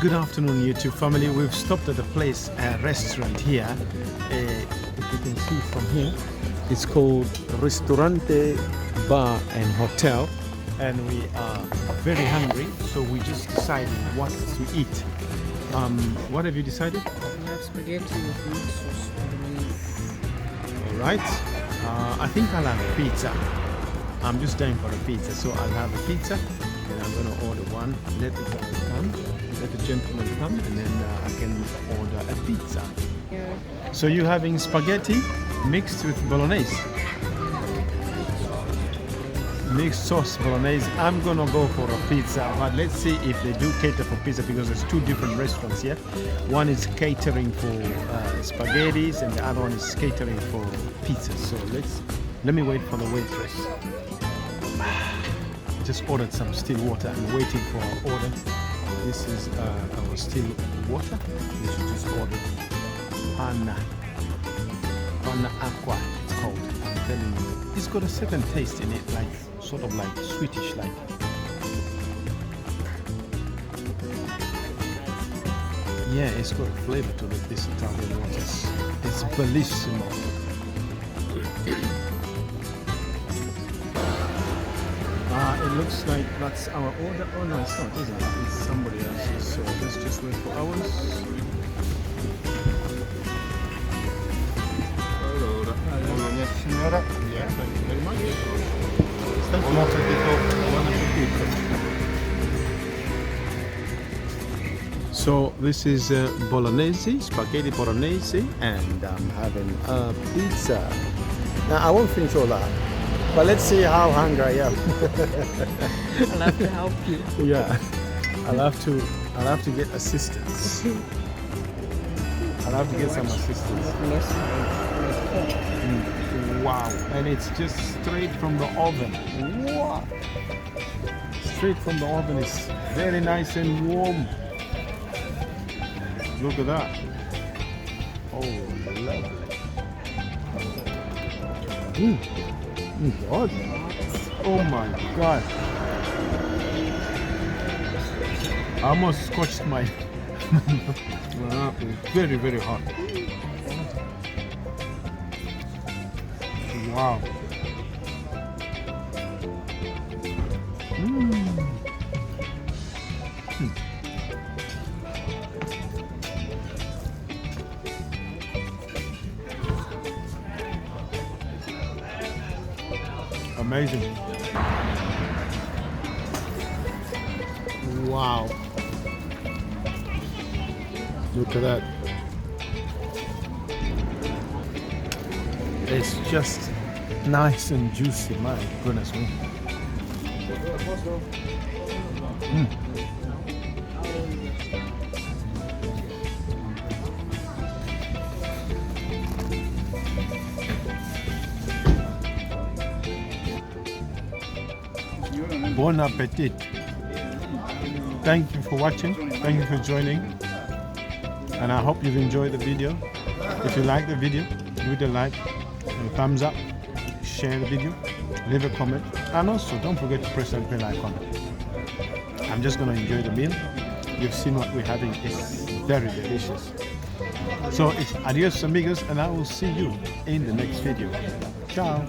Good afternoon, YouTube family. We've stopped at a place, a restaurant here. If you can see from here, it's called Ristorante Bar and Hotel, and we are very hungry, so we just decided what to eat. What have you decided? We have spaghetti with meat sauce bolognese. All right. I think I'll have pizza. I'm just dying for a pizza, so I'll have a pizza, and I'm going to order one. Let the guy come, let the gentleman come, and then I can order a pizza. Yeah. So you're having spaghetti mixed with bolognese, mixed sauce bolognese. I'm gonna go for a pizza, but let's see if they do cater for pizza, because there's two different restaurants here. One is catering for spaghettis, and the other one is catering for pizza. So let me wait for the waitress. Just ordered some still water and waiting for our order. This is our still water, which we just ordered. Pana Aqua, it's called. I'm telling you, it's got a certain taste in it, like sort of like sweetish, like. Yeah, it's got a flavor to it. This Italian water, it's bellissimo. It looks like that's our order. Oh no, it's not, isn't it? It's somebody else's. So let's just wait for ours. Signora, Yeah, thank you very much. buon appetito. So this is bolognese, spaghetti bolognese, and I'm having a pizza. Now I won't finish all that, but let's see how hungry I am. I'll have to help you. Yeah, I'll have to get assistance. I'll have to get some assistance. Wow, and it's just straight from the oven. What? Straight from the oven. It's very nice and warm. Look at that. Oh, lovely. God. Oh my God. I almost scotched my very, very hot. Wow. Amazing. Wow. Look at that. It's just nice and juicy, my goodness me. Bon appetit. Thank you for watching. Thank you for joining. And I hope you've enjoyed the video. If you like the video, give it a like, and a thumbs up, share the video, leave a comment, and also don't forget to press that bell icon. I'm just going to enjoy the meal. You've seen what we're having. It's very delicious. So it's adios amigos, and I will see you in the next video. Ciao.